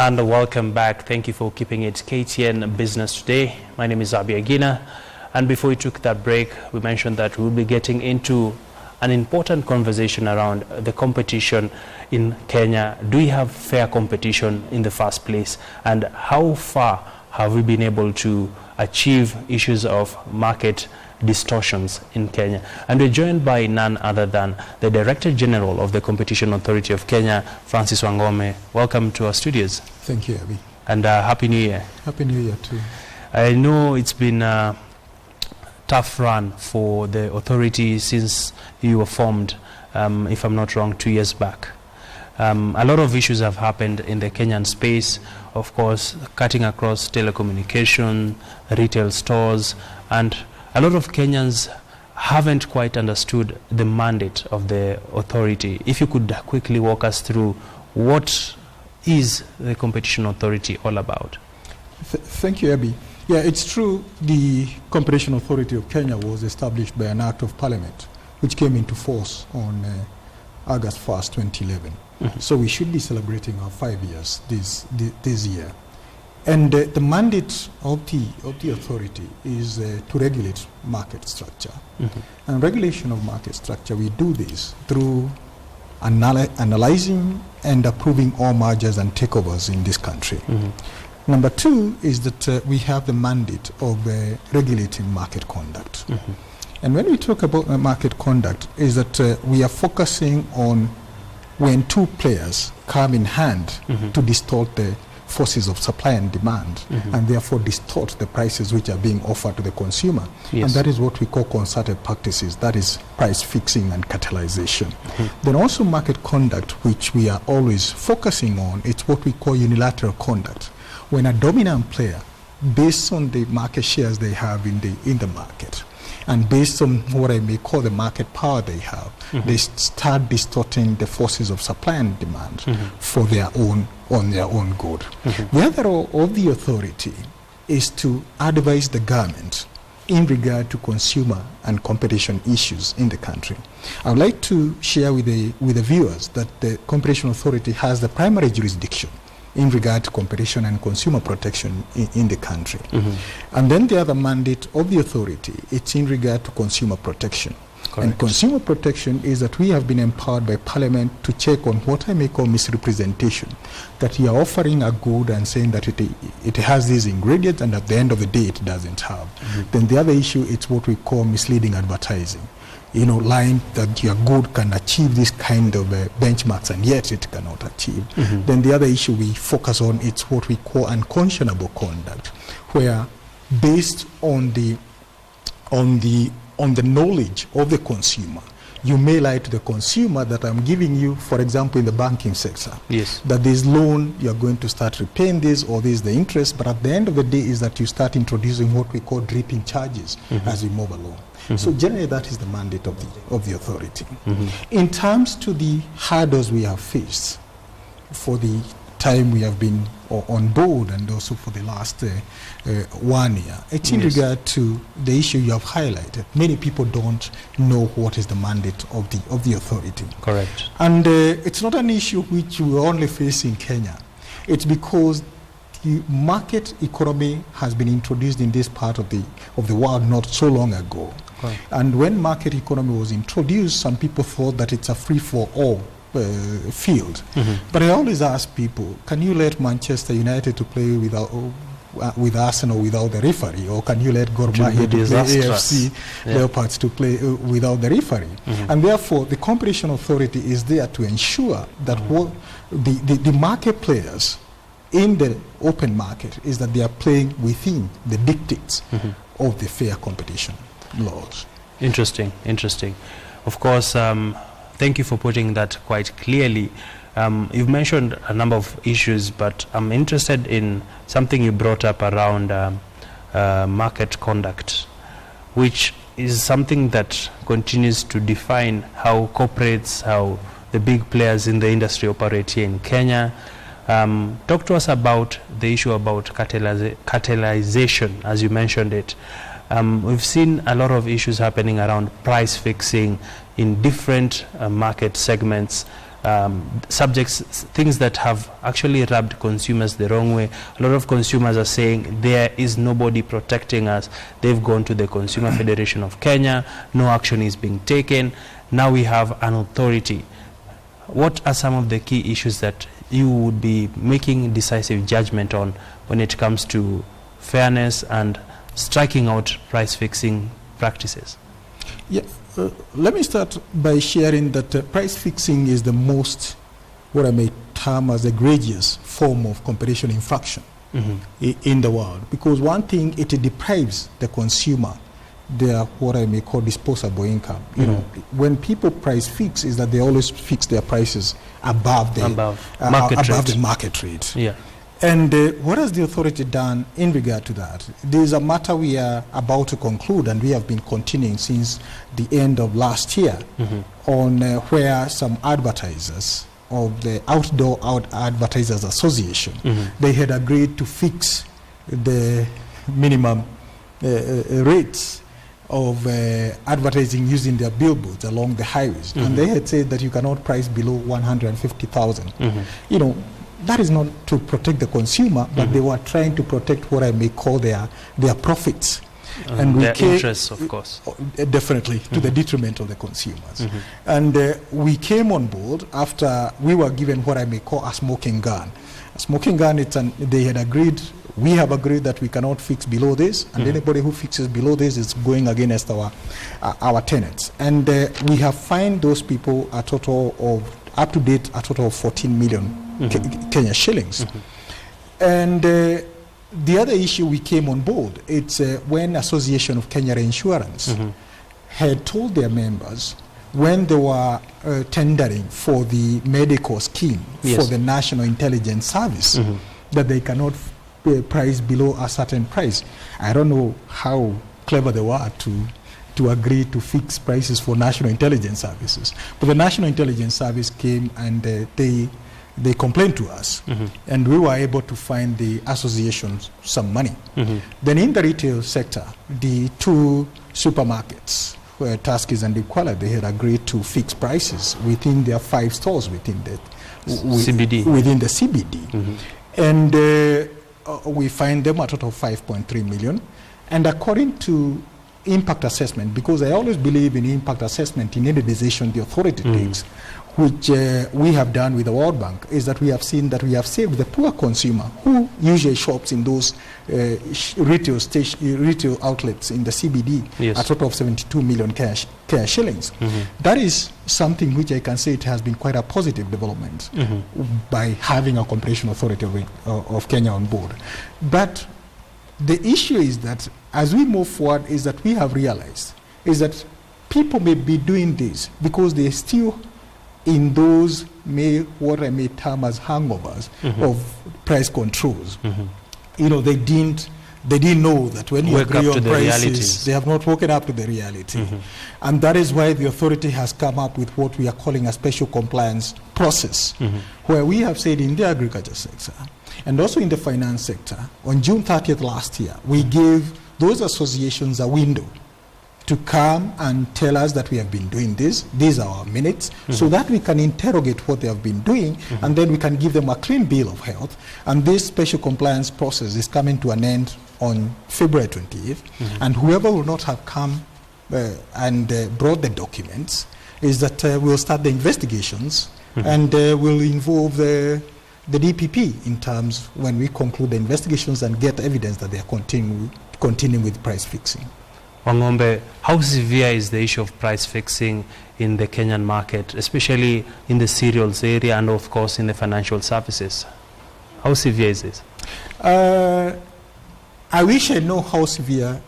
And welcome back. Thank you for keeping it KTN Business Today. My name is Abi Agina. And before we took that break, we mentioned that we'll be getting into an important conversation around the competition in Kenya. Do we have fair competition in the first place? And how far have we been able to achieve issues of market distortions in Kenya? And we're joined by none other than the Director General of the Competition Authority of Kenya, Francis Wangome. Welcome to our studios. Thank you, Abby. And Happy New Year. Happy New Year too. I know it's been a tough run for the authority since you were formed, if I'm not wrong, 2 years back. A lot of issues have happened in the Kenyan space, of course, cutting across telecommunication, retail stores, and a lot of Kenyans haven't quite understood the mandate of the authority. If you could quickly walk us through, what is the Competition Authority all about? Thank you, Abby. Yeah, it's true. The Competition Authority of Kenya was established by an Act of Parliament, which came into force on August 1st, 2011. Mm-hmm. So we should be celebrating our 5 years this year. And the mandate of the authority is to regulate market structure. Mm-hmm. And regulation of market structure, we do this through analyzing and approving all mergers and takeovers in this country. Mm-hmm. Number two is that we have the mandate of regulating market conduct. Mm-hmm. And when we talk about market conduct, is that we are focusing on when two players come in hand mm-hmm. to distort the forces of supply and demand, mm-hmm. and therefore distort the prices which are being offered to the consumer. Yes. And that is what we call concerted practices, that is price fixing and cartelization. Mm-hmm. Then also market conduct, which we are always focusing on, it's what we call unilateral conduct. When a dominant player, based on the market shares they have in the market, and based on what I may call the market power they have, mm-hmm. they start distorting the forces of supply and demand mm-hmm. for their own good. Mm-hmm. The other role of the authority is to advise the government in regard to consumer and competition issues in the country. I would like to share with the viewers that the Competition Authority has the primary jurisdiction in regard to competition and consumer protection in the country. Mm-hmm. And then the other mandate of the authority, it's in regard to consumer protection. Correct. And consumer protection is that we have been empowered by Parliament to check on what I may call misrepresentation, that you are offering a good and saying that it has these ingredients and at the end of the day it doesn't have. Mm-hmm. Then the other issue, it's what we call misleading advertising. You know, lying that your good can achieve this kind of benchmarks and yet it cannot achieve. Mm-hmm. Then the other issue we focus on, it's what we call unconscionable conduct, where based on the knowledge of the consumer, you may lie to the consumer that I'm giving you, for example, in the banking sector, yes, that this loan, you're going to start repaying this, or this is the interest, but at the end of the day is that you start introducing what we call dripping charges mm-hmm. as we move along. Mm-hmm. So generally that is the mandate of the authority. Mm-hmm. In terms to the hurdles we have faced for the time we have been on board and also for the last 1 year, it's in yes. regard to the issue you have highlighted. Many people don't know what is the mandate of the authority. Correct. And it's not an issue which we only face in Kenya. It's because the market economy has been introduced in this part of the world not so long ago. Right. And when market economy was introduced, some people thought that it's a free-for-all field. Mm-hmm. But I always ask people, can you let Manchester United to play with Arsenal without the referee, or can you let Gor Mahia to play AFC Leopards to play without the referee? Mm-hmm. And therefore, the Competition Authority is there to ensure that mm-hmm. the market players in the open market is that they are playing within the dictates mm-hmm. of the fair competition laws. Interesting. Of course, thank you for putting that quite clearly. You've mentioned a number of issues, but I'm interested in something you brought up around market conduct, which is something that continues to define how corporates, how the big players in the industry operate here in Kenya. Talk to us about the issue about cartelization, as you mentioned it. We've seen a lot of issues happening around price fixing in different market segments. subjects, things that have actually rubbed consumers the wrong way. A lot of consumers are saying there is nobody protecting us. They've gone to the Consumer Federation of Kenya, no action is being taken. Now we have an authority. What are some of the key issues that you would be making decisive judgment on when it comes to fairness and striking out price fixing practices? Yeah, let me start by sharing that price fixing is the most, what I may term as egregious form of competition infraction in the world. Because one thing, it deprives the consumer their, what I may call, disposable income. You know, when people price fix, is that they always fix their prices above the market rate. Yeah. And what has the authority done in regard to that? There is a matter we are about to conclude, and we have been continuing since the end of last year, on where some advertisers of the Outdoor Advertisers Association, they had agreed to fix the minimum rates of advertising using their billboards along the highways. And they had said that you cannot price below 150,000. You know, that is not to protect the consumer, but they were trying to protect what I may call their profits. And their interests, of course. Definitely, to the detriment of the consumers. And we came on board after we were given what I may call a smoking gun. A smoking gun, they had agreed, we have agreed that we cannot fix below this, and anybody who fixes below this is going against our tenants. And we have fined those people a total of, up to date, a total of 14 million Kenya shillings. And the other issue we came on board, it's when Association of Kenya Insurance had told their members when they were tendering for the medical scheme for the National Intelligence Service that they cannot price below a certain price. I don't know how clever they were to agree to fix prices for National Intelligence Services. But the National Intelligence Service came and they complained to us, and we were able to find the association some money. Then in the retail sector, the two supermarkets, where Tuskys and Equala, they had agreed to fix prices within their 5 stores within the CBD. Within the CBD. And we find them a total of 5.3 million. And according to impact assessment, because I always believe in impact assessment in any decision the authority takes, which we have done with the World Bank, is that we have seen that we have saved the poor consumer who usually shops in those retail outlets in the CBD, a total of 72 million cash shillings. That is something which I can say it has been quite a positive development by having a competition authority of Kenya on board. But the issue is that as we move forward, is that we have realized is that people may be doing this because they still in those what I may term as hangovers of price controls. You know, they didn't know that when you agree on prices, they have not woken up to the reality. And that is why the authority has come up with what we are calling a special compliance process, where we have said in the agriculture sector and also in the finance sector, on June 30th last year, we gave those associations a window to come and tell us that we have been doing this, these are our minutes, so that we can interrogate what they have been doing, and then we can give them a clean bill of health. And this special compliance process is coming to an end on February 28th, and whoever will not have come and brought the documents is that we'll start the investigations and will involve the DPP in terms when we conclude the investigations and get evidence that they are continuing with price fixing. Wangombe, how severe is the issue of price fixing in the Kenyan market, especially in the cereals area and of course in the financial services? How severe is this? I wish I know how severe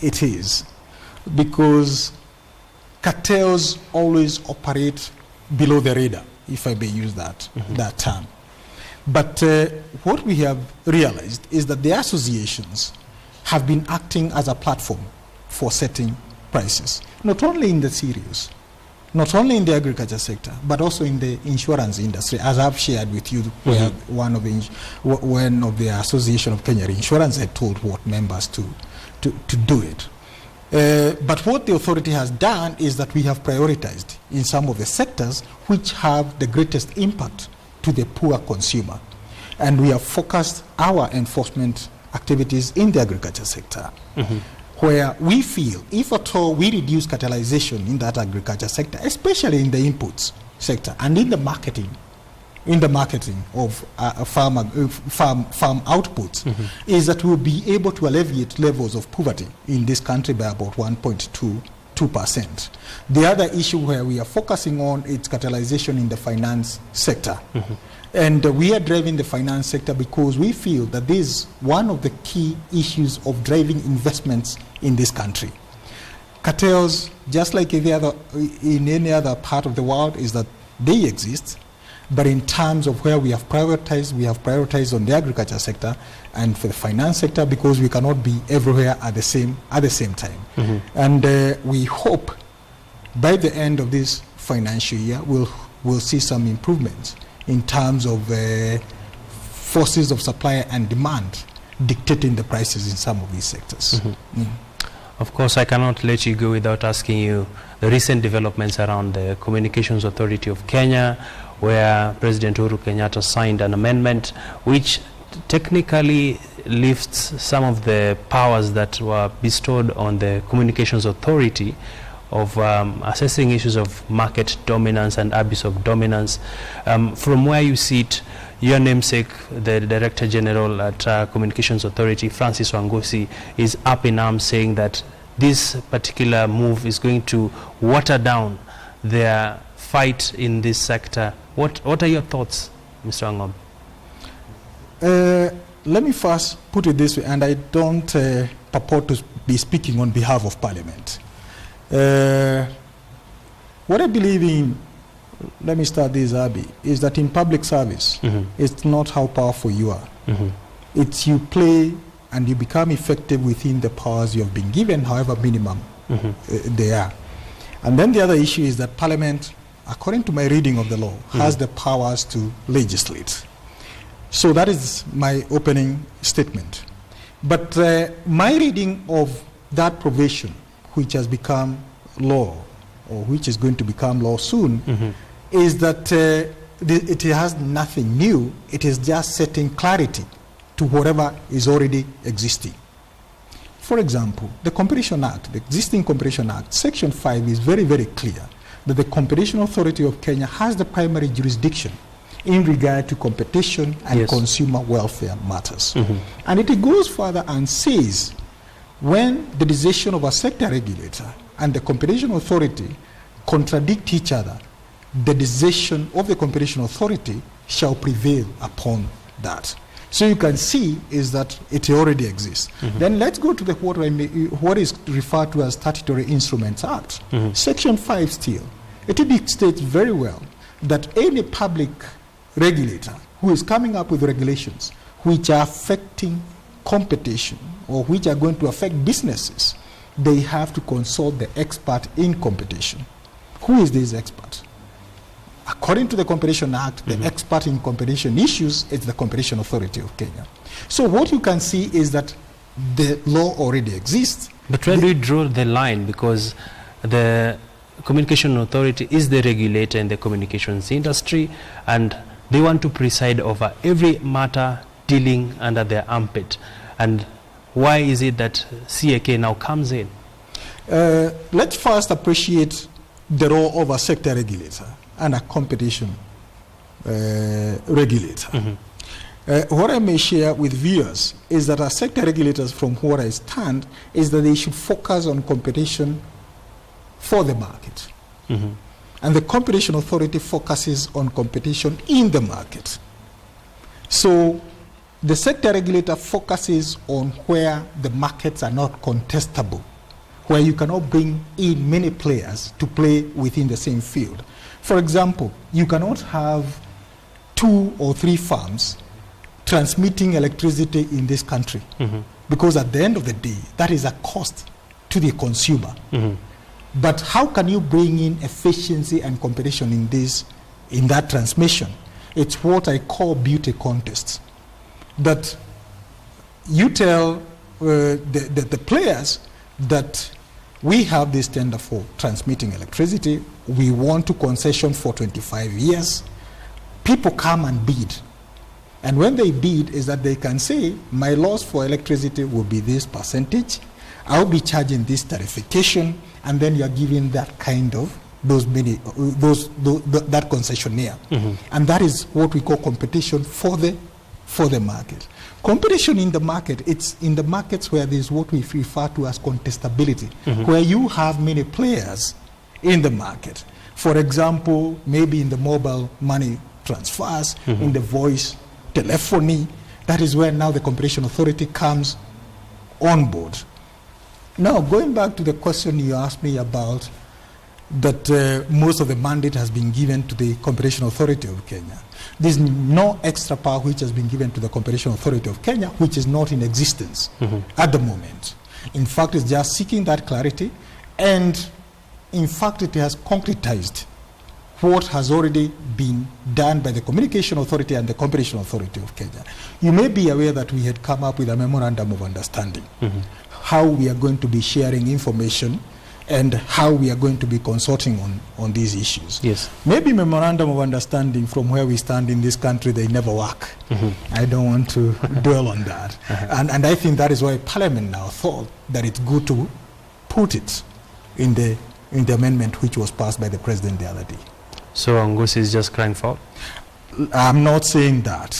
it is, because cartels always operate below the radar, if I may use that term. But what we have realized is that the associations have been acting as a platform for setting prices, not only in the cereals, not only in the agriculture sector, but also in the insurance industry, as I've shared with you, where one of the Association of Kenya Insurance had told what members to do it. But what the authority has done is that we have prioritized in some of the sectors which have the greatest impact to the poor consumer. And we have focused our enforcement activities in the agriculture sector, where we feel if at all we reduce cartelization in that agriculture sector, especially in the inputs sector and in the marketing of farm outputs, is that we'll be able to alleviate levels of poverty in this country by about 1.2%. The other issue where we are focusing on is cartelization in the finance sector. And we are driving the finance sector because we feel that this is one of the key issues of driving investments in this country. Cartels, just like in any other part of the world, is that they exist, but in terms of where we have prioritized on the agriculture sector and for the finance sector because we cannot be everywhere at the same time. And we hope by the end of this financial year we'll see some improvements in terms of forces of supply and demand dictating the prices in some of these sectors. Of course, I cannot let you go without asking you the recent developments around the Communications Authority of Kenya, where President Uhuru Kenyatta signed an amendment which technically lifts some of the powers that were bestowed on the Communications Authority of assessing issues of market dominance and abuse of dominance. From where you sit, your namesake, the Director General at Communications Authority, Francis Wangosi, is up in arms saying that this particular move is going to water down their fight in this sector. What are your thoughts, Mr. Wangom? Let me first put it this way, and I don't purport to be speaking on behalf of Parliament. What I believe in, let me start this, Abi, is that in public service, it's not how powerful you are. It's you play and you become effective within the powers you have been given, however minimum they are. And then the other issue is that Parliament, according to my reading of the law, has the powers to legislate. So that is my opening statement. But my reading of that provision, which has become law, or which is going to become law soon, is that it has nothing new. It is just setting clarity to whatever is already existing. For example, the Competition Act, the existing Competition Act, Section 5 is very, very clear that the Competition Authority of Kenya has the primary jurisdiction in regard to competition and consumer welfare matters. And it goes further and says when the decision of a sector regulator and the Competition Authority contradict each other, the decision of the Competition Authority shall prevail upon that. So you can see is that it already exists. Then let's go to the what is referred to as Statutory Instruments Act. Section 5 still. It states very well that any public regulator who is coming up with regulations which are affecting competition or which are going to affect businesses, they have to consult the expert in competition. Who is this expert? According to the Competition Act, the expert in competition issues is the Competition Authority of Kenya. So what you can see is that the law already exists. But where do you draw the line? Because the Communication Authority is the regulator in the communications industry, and they want to preside over every matter dealing under their armpit. And why is it that CAK now comes in? Let's first appreciate the role of a sector regulator and a competition regulator. What I may share with viewers is that as sector regulators, from where I stand, is that they should focus on competition for the market. And the Competition Authority focuses on competition in the market. So the sector regulator focuses on where the markets are not contestable, where you cannot bring in many players to play within the same field. For example, you cannot have 2 or 3 farms transmitting electricity in this country, because at the end of the day, that is a cost to the consumer. But how can you bring in efficiency and competition in that transmission? It's what I call beauty contests. That you tell the players that we have this tender for transmitting electricity. We want to concession for 25 years. People come and bid. And when they bid is that they can say, my loss for electricity will be this percentage. I'll be charging this tariffication, and then you're giving that kind of that concessionaire. And that is what we call competition for the market. Competition in the market, it's in the markets where there's what we refer to as contestability, where you have many players in the market. For example, maybe in the mobile money transfers, in the voice telephony, that is where now the Competition Authority comes on board. Now, going back to the question you asked me about that most of the mandate has been given to the Competition Authority of Kenya. There's no extra power which has been given to the Competition Authority of Kenya, which is not in existence at the moment. In fact, it's just seeking that clarity, and in fact, it has concretized what has already been done by the Communication Authority and the Competition Authority of Kenya. You may be aware that we had come up with a memorandum of understanding, how we are going to be sharing information and how we are going to be consulting on these issues. Yes. Maybe memorandum of understanding from where we stand in this country, they never work. I don't want to dwell on that. And I think that is why Parliament now thought that it's good to put it in the amendment which was passed by the President the other day. So Angus is just crying foul? I'm not saying that.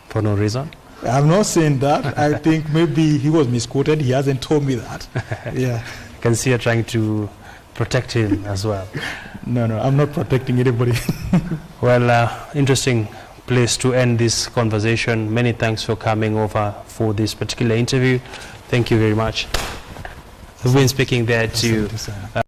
For no reason? I'm not saying that. I think maybe he was misquoted. He hasn't told me that. Yeah. I can see you're trying to protect him as well. No, I'm not protecting anybody. Well, interesting place to end this conversation. Many thanks for coming over for this particular interview. Thank you very much. We've been speaking there to